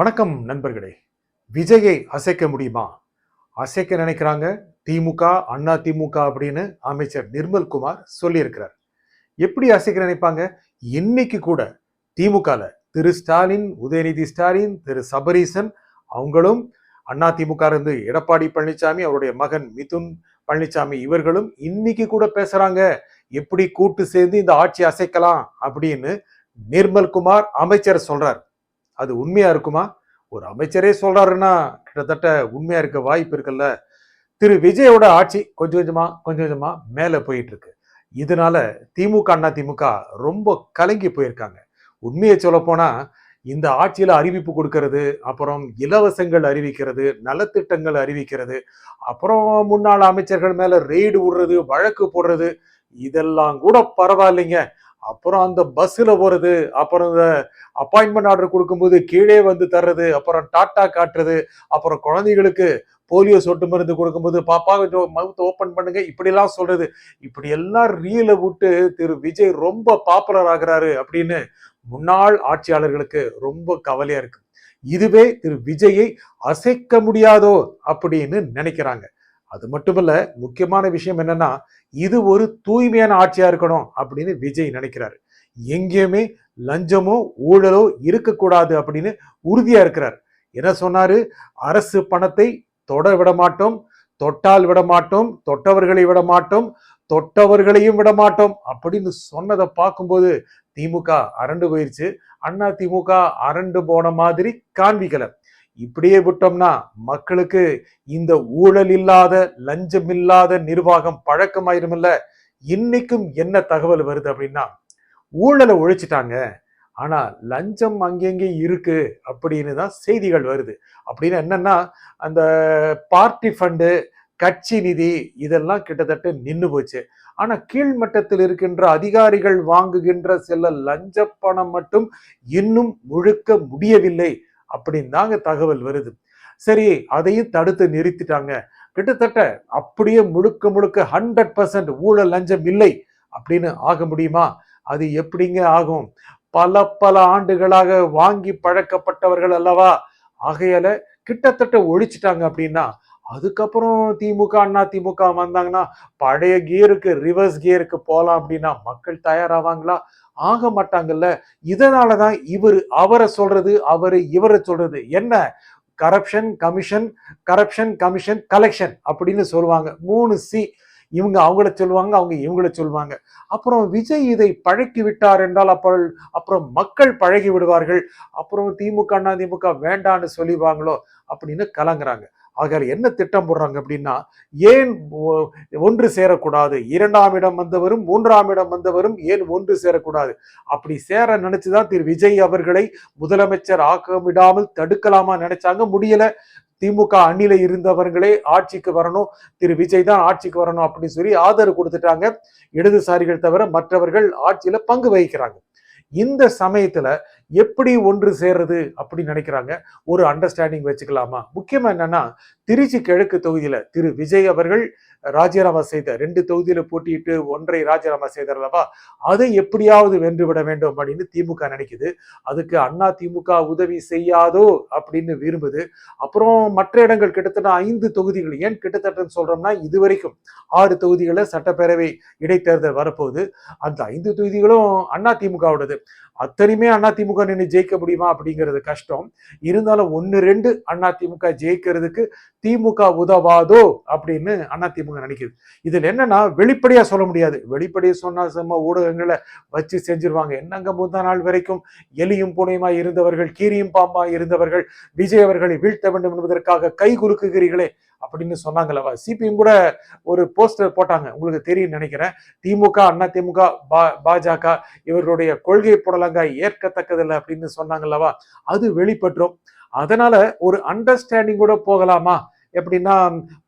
வணக்கம் நண்பர்களே. விஜயை அசைக்க முடியுமா? அசைக்க நினைக்கிறாங்க திமுக, அண்ணா திமுக அப்படின்னு அமைச்சர் நிர்மல்குமார் சொல்லியிருக்கிறார். எப்படி அசைக்க நினைப்பாங்க? இன்னைக்கு கூட திமுகல திரு ஸ்டாலின், உதயநிதி ஸ்டாலின், திரு சபரீசன் அவங்களும் அண்ணா திமுக இருந்து எடப்பாடி பழனிசாமி, அவருடைய மகன் மிதுன் பழனிசாமி இவர்களும் இன்னைக்கு கூட பேசுறாங்க. எப்படி கூட்டு சேர்ந்து இந்த ஆட்சி அசைக்கலாம் அப்படின்னு நிர்மல்குமார் அமைச்சர் சொல்றார். அது உண்மையா இருக்குமா? ஒரு அமைச்சரே சொல்றாருன்னா கிட்டத்தட்ட உண்மையா இருக்க வாய்ப்பு இருக்குல்ல. திரு விஜயோட ஆட்சி கொஞ்சம் கொஞ்சமா மேல போயிட்டு இருக்கு. இதனால திமுக, அண்ணா திமுக ரொம்ப கலங்கி போயிருக்காங்க. உண்மையை சொல்ல போனா இந்த ஆட்சியில அறிவிப்பு கொடுக்கறது, அப்புறம் இலவசங்கள் அறிவிக்கிறது, நலத்திட்டங்கள் அறிவிக்கிறது, அப்புறம் முன்னாள் அமைச்சர்கள் மேல ரெய்டு விடுறது, வழக்கு போடுறது, இதெல்லாம் கூட பரவாயில்லைங்க. அப்புறம் அந்த பஸ்ல போறது, அப்புறம் இந்த அப்பாயின்மெண்ட் ஆர்டர் கொடுக்கும்போது கீழே வந்து தர்றது, அப்புறம் டாட்டா காட்டுறது, அப்புறம் குழந்தைகளுக்கு போலியோ சொட்டு மருந்து கொடுக்கும்போது பாப்பா கொஞ்சம் மவுத் ஓபன் பண்ணுங்க இப்படிலாம் சொல்றது. இப்படி எல்லாம் ரீல விட்டு திரு விஜய் ரொம்ப பாப்புலர் ஆகிறாரு அப்படின்னு முன்னாள் ஆட்சியாளர்களுக்கு ரொம்ப கவலையா இருக்கு. இதுவே திரு விஜயை அசைக்க முடியாதோ அப்படின்னு நினைக்கிறாங்க. அது மட்டுமல்ல, முக்கியமான விஷயம் என்னன்னா, இது ஒரு தூய்மையான ஆட்சியா இருக்கணும் அப்படின்னு விஜய் நினைக்கிறாரு. எங்கேயுமே லஞ்சமோ ஊழலோ இருக்கக்கூடாது அப்படின்னு உறுதியா இருக்கிறார். என்ன சொன்னாரு? அரசு பணத்தை தொட விட மாட்டோம், தொட்டால் விட மாட்டோம், தொட்டவர்களை விட மாட்டோம், தொட்டவர்களையும் விட மாட்டோம் அப்படின்னு சொன்னதை பார்க்கும்போது திமுக அரண்டு போயிருச்சு. அண்ணா திமுக அரண்டு போன மாதிரி காண்பிக்கல. இப்படியே விட்டோம்னா மக்களுக்கு இந்த ஊழல் இல்லாத, லஞ்சம் இல்லாத நிர்வாகம் பழக்கமாயிருமில்ல. இன்னைக்கும் என்ன தகவல் வருது அப்படின்னா, ஊழலை ஒழிச்சிட்டாங்க, ஆனா லஞ்சம் அங்கெங்கே இருக்கு அப்படின்னு தான் செய்திகள் வருது. அப்படின்னு என்னன்னா, அந்த பார்ட்டி ஃபண்டு, கட்சி நிதி இதெல்லாம் கிட்டத்தட்ட நின்னு போச்சு. ஆனா கீழ்மட்டத்தில் இருக்கின்ற அதிகாரிகள் வாங்குகின்ற சில லஞ்ச பணம் மட்டும் இன்னும் முழுக்க முடியவில்லை அப்படின்னு தாங்க தகவல் வருது. சரி, அதையும் தடுத்து நிறுத்திட்டாங்க. கிட்டத்தட்ட அப்படியே முழுக்க முழுக்க 100% ஊழல் லஞ்சம் இல்லை அப்படின்னு ஆக முடியுமா? அது எப்படிங்க ஆகும்? பல பல ஆண்டுகளாக வாங்கி பழக்கப்பட்டவர்கள் அல்லவா. ஆகையால கிட்டத்தட்ட ஒழிச்சிட்டாங்க அப்படின்னா, அதுக்கப்புறம் திமுக, அண்ணா திமுக வந்தாங்கன்னா பழைய கியருக்கு, ரிவர்ஸ் கியருக்கு போலாம் அப்படின்னா மக்கள் தயாராவாங்களா? ஆக மாட்டாங்கல்ல. இதனாலதான் அவரை சொல்றது, இவரை சொல்றது என்ன? Corruption commission, corruption commission collection அப்படின்னு சொல்லுவாங்க. 3 சி. இவங்க அவங்கள சொல்லுவாங்க, அவங்க இவங்கள சொல்லுவாங்க. அப்புறம் விஜய் இதை பழக்கி விட்டார் என்றால் அப்புறம் மக்கள் பழகி விடுவார்கள். அப்புறம் திமுக, அண்ணா திமுக வேண்டான்னு சொல்லிடுவாங்களோ அப்படின்னு கலங்குறாங்க. ஆகையால் என்ன திட்டம் போடுறாங்க அப்படின்னா, ஏன் ஒன்று சேரக்கூடாது? 2ஆம் இடம் வந்தவரும் 3ஆம் இடம் வந்தவரும் ஏன் ஒன்று சேரக்கூடாது? அப்படி சேர நினைச்சுதான் திரு விஜய் அவர்களை முதலமைச்சர் ஆக்க விடாமல் தடுக்கலாமா நினைச்சாங்க, முடியல. திமுக அணில இருந்தவர்களே ஆட்சிக்கு வரணும், திரு விஜய் தான் ஆட்சிக்கு வரணும் அப்படின்னு சொல்லி ஆதரவு கொடுத்துட்டாங்க. இடதுசாரிகள் தவிர மற்றவர்கள் ஆட்சியில பங்கு வகிக்கிறாங்க. இந்த சமயத்துல எப்படி ஒன்று சேர்றது அப்படின்னு நினைக்கிறாங்க. ஒரு அண்டர்ஸ்டாண்டிங் வச்சுக்கலாமா? முக்கியமா என்னன்னா, திருச்சி கிழக்கு தொகுதியில திரு விஜய் அவர்கள் ராஜினாமா செய்த 2 தொகுதியில போட்டியிட்டு 1 ராஜினாமா செய்தார் அல்லவா, அதை எப்படியாவது வென்றுவிட வேண்டும் அப்படின்னு திமுக நினைக்குது. அதுக்கு அண்ணா திமுக உதவி செய்யாதோ அப்படின்னு விரும்புது. அப்புறம் மற்ற இடங்கள் கிட்டத்தட்ட 5 தொகுதிகள், ஏன் கிட்டத்தட்ட சொல்றோம்னா இதுவரைக்கும் 6 தொகுதிகளில் சட்டப்பேரவை இடைத்தேர்தல் வரப்போகுது. அந்த 5 தொகுதிகளும் அண்ணா திமுகவுடையது. அத்தனையுமே அண்ணா திமுக நின்று ஜெயிக்க முடியுமா அப்படிங்கிறது கஷ்டம். இருந்தாலும் 1, 2 அண்ணா திமுக ஜெயிக்கிறதுக்கு திமுக உதவாதோ அப்படின்னு அண்ணா திமுக நினைக்குது. இதுல என்னன்னா, வெளிப்படையா சொல்ல முடியாது. வெளிப்படையா சொன்னா நம்ம ஊடகங்களை வச்சு செஞ்சிருவாங்க. என்னங்க முந்தா நாள் வரைக்கும் எலியும் பூனையுமா இருந்தவர்கள், கீரியும் பாம்பா இருந்தவர்கள் விஜய் அவர்களை வீழ்த்த வேண்டும் என்பதற்காக கை குலுக்குகிறீர்களே அப்படின்னு சொன்னாங்களவா. சிபிஎம் கூட ஒரு போஸ்டர் போட்டாங்க, உங்களுக்கு தெரியும் நினைக்கிறேன். திமுக, அண்ணா திமுக, பாஜக இவர்களுடைய கொள்கை புடலங்காய் ஏற்கத்தக்கதில்லை அப்படின்னு சொன்னாங்கல்லவா, அது வெளிப்பற்றும். அதனால ஒரு அண்டர்ஸ்டாண்டிங் கூட போகலாமா? எப்படின்னா,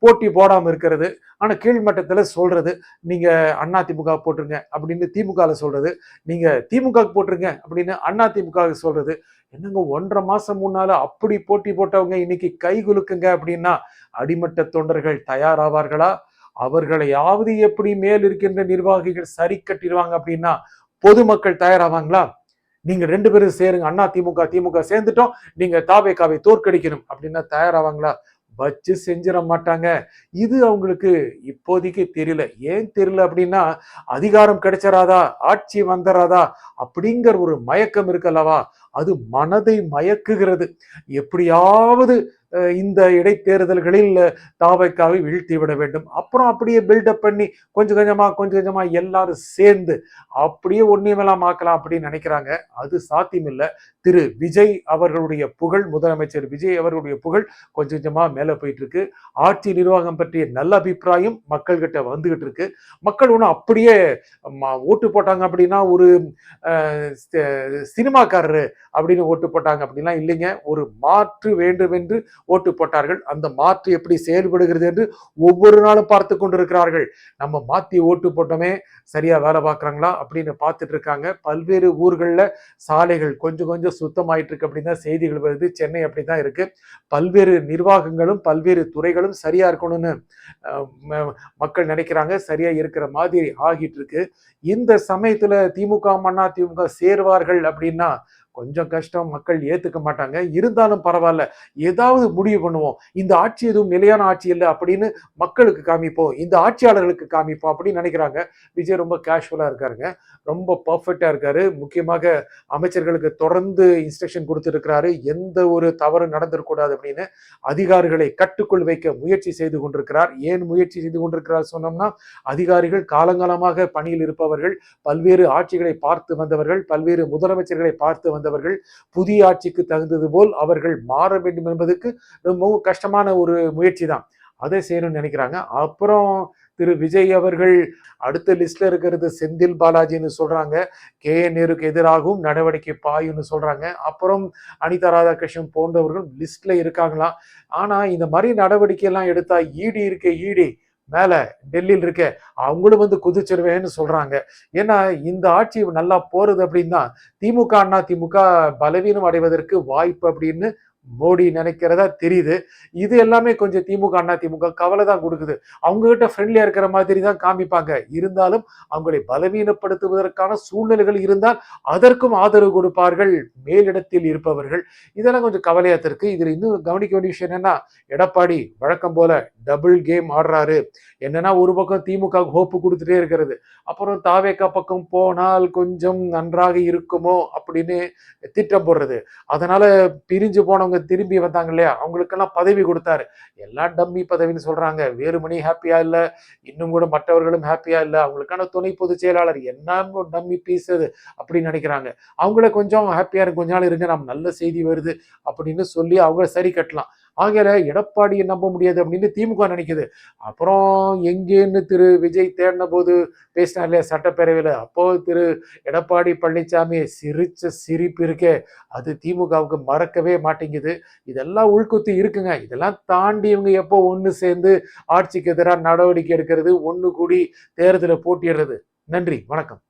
போட்டி போடாம இருக்கிறது, ஆனா கீழ்மட்டத்துல சொல்றது, நீங்க அண்ணா திமுக போட்டுருங்க அப்படின்னு திமுக சொல்றது, நீங்க திமுக போட்டுருங்க அப்படின்னு அண்ணா திமுக சொல்றது. என்னங்க 1.5 மாசம் முன்னால அப்படி போட்டி போட்டவங்க இன்னைக்கு கை குலுக்குங்க அப்படின்னா அடிமட்ட தொண்டர்கள் தயாராவார்களா? அவர்களையாவது எப்படி மேல் இருக்கின்ற நிர்வாகிகள் சரி கட்டிடுவாங்க அப்படின்னா பொதுமக்கள் தயாராவாங்களா? நீங்க 2 பேரும் சேருங்க, அண்ணா திமுக திமுக சேர்ந்துட்டோம், நீங்க தாவேகாவை தோற்கடிக்கணும் அப்படின்னா தயாராவாங்களா? வச்சு செஞ்சிட மாட்டாங்க. இது அவங்களுக்கு இப்போதைக்கு தெரியல. ஏன் தெரியல அப்படின்னா, அதிகாரம் கிடைச்சராதா, ஆட்சி வந்துராதா அப்படிங்கிற ஒரு மயக்கம் இருக்கல்லவா, அது மனதை மயக்குகிறது. எப்படியாவது இந்த இடைத்தேர்தல்களில் தாவேகாவை வீழ்த்தி விட வேண்டும். அப்புறம் அப்படியே பில்டப் பண்ணி கொஞ்சம் கொஞ்சமா எல்லாரும் சேர்ந்து அப்படியே ஒன்னியமெல்லாம் ஆக்கலாம் அப்படின்னு நினைக்கிறாங்க. அது சாத்தியமில்லை. திரு விஜய் அவர்களுடைய புகழ், முதலமைச்சர் விஜய் அவர்களுடைய புகழ் கொஞ்சம் கொஞ்சமா மேல போயிட்டு இருக்கு. ஆட்சி நிர்வாகம் பற்றிய நல்ல அபிப்பிராயம் மக்கள் கிட்ட வந்துகிட்டு இருக்கு. மக்கள் ஒன்றும் அப்படியே ஓட்டு போட்டாங்க அப்படின்னா ஒரு சினிமாக்காரரு அப்படின்னு ஓட்டு போட்டாங்க அப்படின்லாம் இல்லைங்க. ஒரு மாற்று வேண்டும் என்று ஓட்டு போட்டார்கள். அந்த மாற்று எப்படி செயல்படுகிறது என்று ஒவ்வொரு நாளும் பார்த்து கொண்டிருக்கிறார்கள். நம்ம மாத்தி ஓட்டு போட்டோமே சரியா வேலை பார்க்குறாங்களா அப்படின்னு பார்த்துட்டு இருக்காங்க. பல்வேறு ஊர்களில் சாலைகள் கொஞ்சம் கொஞ்சம் சுத்தமாயிட்டு இருக்கு அப்படின்னு தான் செய்திகள் வருது. சென்னை அப்படிதான் இருக்கு. பல்வேறு நிர்வாகங்களும் பல்வேறு துறைகளும் சரியா இருக்கணும்னு மக்கள் நினைக்கிறாங்க. சரியா இருக்கிற மாதிரி ஆகிட்டு இருக்கு. இந்த சமயத்துல திமுக அண்ணா திமுக சேர்வார்கள் அப்படின்னா கொஞ்சம் கஷ்டம், மக்கள் ஏத்துக்க மாட்டாங்க. இருந்தாலும் பரவாயில்ல, ஏதாவது முடிவு பண்ணுவோம், இந்த ஆட்சி எதுவும் நிலையான ஆட்சி இல்லை அப்படின்னு மக்களுக்கு காமிப்போம், இந்த ஆட்சியாளர்களுக்கு காமிப்போம் அப்படின்னு நினைக்கிறாங்க. விஜய் ரொம்ப கேஷுவலா இருக்காருங்க, ரொம்ப பர்ஃபெக்டா இருக்காரு. முக்கியமாக அமைச்சர்களுக்கு தொடர்ந்து இன்ஸ்ட்ரக்ஷன் கொடுத்திருக்கிறாரு, எந்த ஒரு தவறு நடந்துடக்கூடாது அப்படின்னு அதிகாரிகளை கட்டுக்குள் வைக்க முயற்சி செய்து கொண்டிருக்கிறார். ஏன் முயற்சி செய்து கொண்டிருக்கிறார் சொன்னோம்னா, அதிகாரிகள் காலங்காலமாக பணியில் இருப்பவர்கள், பல்வேறு ஆட்சிகளை பார்த்து வந்தவர்கள், பல்வேறு முதலமைச்சர்களை பார்த்து வந்தவர்கள், புதிய ஆட்சிக்கு தகுந்தது போல் அவர்கள் மாற வேண்டும் என்பதற்கு ரொம்பவும் கஷ்டமான ஒரு முயற்சி தான். அதை செய்யணும்னு நினைக்கிறாங்க. அப்புறம் திரு விஜய் அவர்கள் அடுத்த லிஸ்ட்ல இருக்கிறது செந்தில் பாலாஜின்னு சொல்றாங்க. நேருக்கு எதிராகவும் நடவடிக்கை பாயும்னு சொல்றாங்க. அப்புறம் அனிதா ராதாகிருஷ்ணன் போன்றவர்கள் லிஸ்ட்ல இருக்காங்களாம். ஆனா இந்த மாதிரி நடவடிக்கை எல்லாம் எடுத்தா ஈடி இருக்க ஈடி மேல டெல்லியில் இருக்க அவங்களும் வந்து குதிச்சிருவேன்னு சொல்றாங்க. ஏன்னா இந்த ஆட்சி நல்லா போறது அப்படின்னா திமுக அண்ணா திமுக பலவீனம் அடைவதற்கு வாய்ப்பு அப்படின்னு மோடி நினைக்கிறதா தெரியுது. இது எல்லாமே கொஞ்சம் திமுக அண்ணா திமுக கவலை தான் கொடுக்குது. அவங்க கிட்ட ஃப்ரெண்ட்லியா இருக்கிற மாதிரி தான் காமிப்பாங்க. இருந்தாலும் அவங்களை பலவீனப்படுத்துவதற்கான சூழ்நிலைகள் இருந்தால் அதற்கும் ஆதரவு கொடுப்பார்கள் மேலிடத்தில் இருப்பவர்கள். இதெல்லாம் கொஞ்சம் கவலையா இருக்கு. இதுல இன்னும் கவனிக்க வேண்டிய விஷயம் என்னன்னா, எடப்பாடி வழக்கம் போல டபுள் கேம் ஆடுறாரு. என்னன்னா ஒரு பக்கம் திமுக ஹோப்பு கொடுத்துட்டே இருக்கிறது, அப்புறம் தாவேகா பக்கம் போனால் கொஞ்சம் நன்றாக இருக்குமோ அப்படின்னு திட்டம் போடுறது. அதனால பிரிஞ்சு போனவங்க திரும்பி வந்தாங்க இல்லையா, அவங்களுக்கெல்லாம் பதவி கொடுத்தாரு. எல்லாம் டம்மி பதவின்னு சொல்றாங்க. வேலுமணி ஹாப்பியா இல்ல, இன்னும் கூட மற்றவர்களும் ஹாப்பியா இல்ல. அவங்களுக்கான துணை பொதுச் செயலாளர் என்ன டம்மி பீஸ் அது அப்படின்னு நினைக்கிறாங்க. அவங்கள கொஞ்சம் ஹாப்பியா இருக்கு, கொஞ்ச நாள் இருங்க, நம்ம நல்ல செய்தி வருது அப்படின்னு சொல்லி அவங்க சரி கட்டலாம். ஆகிய எடப்பாடியை நம்ப முடியாது அப்படின்னு திமுக நினைக்குது. அப்புறம் எங்கேன்னு திரு விஜய் தேடின போது பேசினார் இல்லையா சட்டப்பேரவையில், அப்போ திரு எடப்பாடி பழனிசாமி சிரிச்ச சிரிப்பு இருக்கே, அது திமுகவுக்கு மறக்கவே மாட்டேங்குது. இதெல்லாம் உள்குத்து இருக்குங்க. இதெல்லாம் தாண்டி இவங்க எப்போ ஒன்று சேர்ந்து ஆட்சிக்கு எதிராக நடவடிக்கை எடுக்கிறது, ஒன்று கூடி தேர்தலை போட்டியிடுறது. நன்றி, வணக்கம்.